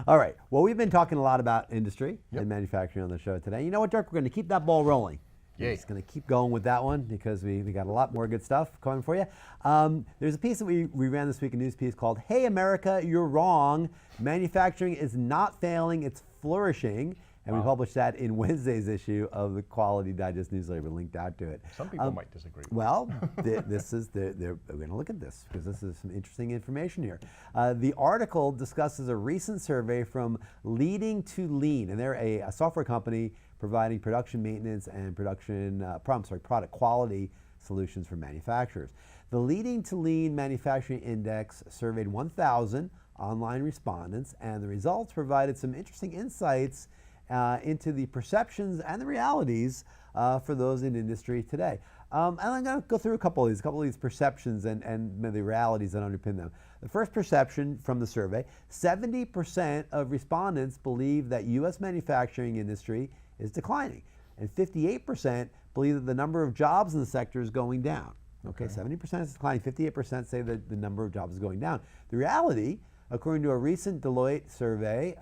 All right, well, we've been talking a lot about industry and manufacturing on the show today. You know what, Dirk? We're going to keep that ball rolling. We're just going to keep going with that one because we got a lot more good stuff coming for you. There's a piece that we ran this week, a news piece called "Hey America, You're Wrong. Manufacturing is not failing, it's flourishing." And we published that in Wednesday's issue of the Quality Digest newsletter. We linked out to it. Some people might disagree. Well, we're going to look at this because this is some interesting information here. The article discusses a recent survey from Leading to Lean, and they're a software company providing production maintenance and product quality solutions for manufacturers. The Leading to Lean Manufacturing Index surveyed 1,000 online respondents, and the results provided some interesting insights into the perceptions and the realities for those in industry today. And I'm going to go through a couple of these perceptions and the realities that underpin them. The first perception from the survey, 70% of respondents believe that U.S. manufacturing industry is declining, and 58% believe that the number of jobs in the sector is going down. Okay, 70% is declining, 58% say that the number of jobs is going down. The reality, according to a recent Deloitte survey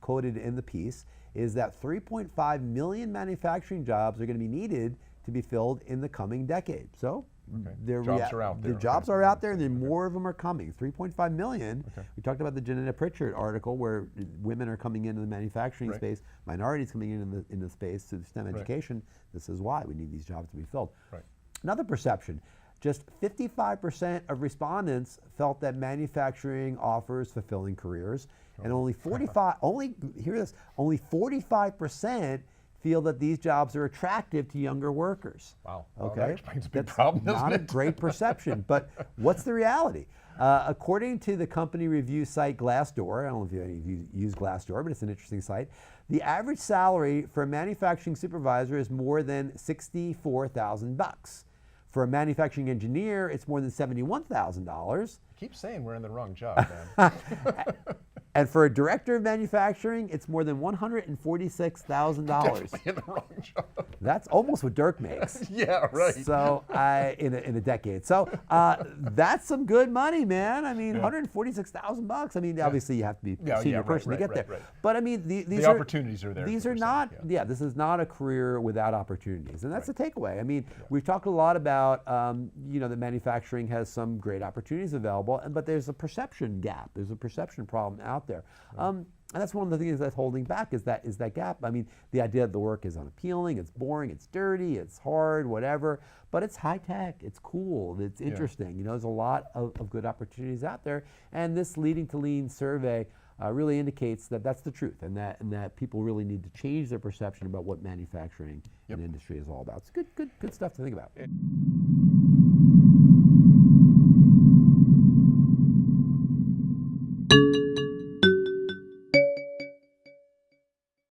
quoted in the piece, is that 3.5 million manufacturing jobs are going to be needed to be filled in the coming decade. So jobs are out there. The jobs are out there, and then more of them are coming. 3.5 million. We talked about the Janetta Pritchard article where women are coming into the manufacturing space, minorities coming in the space to STEM education. This is why we need these jobs to be filled. Another perception. Just 55% of respondents felt that manufacturing offers fulfilling careers, and only 45% feel that these jobs are attractive to younger workers. Wow. Okay, well, that explains a big problem, doesn't not it? a great perception, but what's the reality? According to the company review site Glassdoor, I don't know if any of you use Glassdoor, but it's an interesting site. The average salary for a manufacturing supervisor is more than $64,000. For a manufacturing engineer, it's more than $71,000. Keep saying we're in the wrong job, man. And for a director of manufacturing, it's more than $146,000. Definitely in the wrong job. That's almost what Dirk makes. Yeah, right. So in a decade. So that's some good money, man. I mean, $146,000. I mean, obviously you have to be a senior person to get there. But I mean, these the opportunities are there. These are not. This is not a career without opportunities, and that's the takeaway. I mean, we've talked a lot about that manufacturing has some great opportunities available, but there's a perception gap. There's a perception problem out there. And that's one of the things that's holding back is that gap. I mean, the idea that the work is unappealing, it's boring, it's dirty, it's hard, whatever, but it's high tech, it's cool, it's interesting. You know, there's a lot of good opportunities out there, and this Leading to Lean survey really indicates that that's the truth, and that people really need to change their perception about what manufacturing and industry is all about. It's good stuff to think about.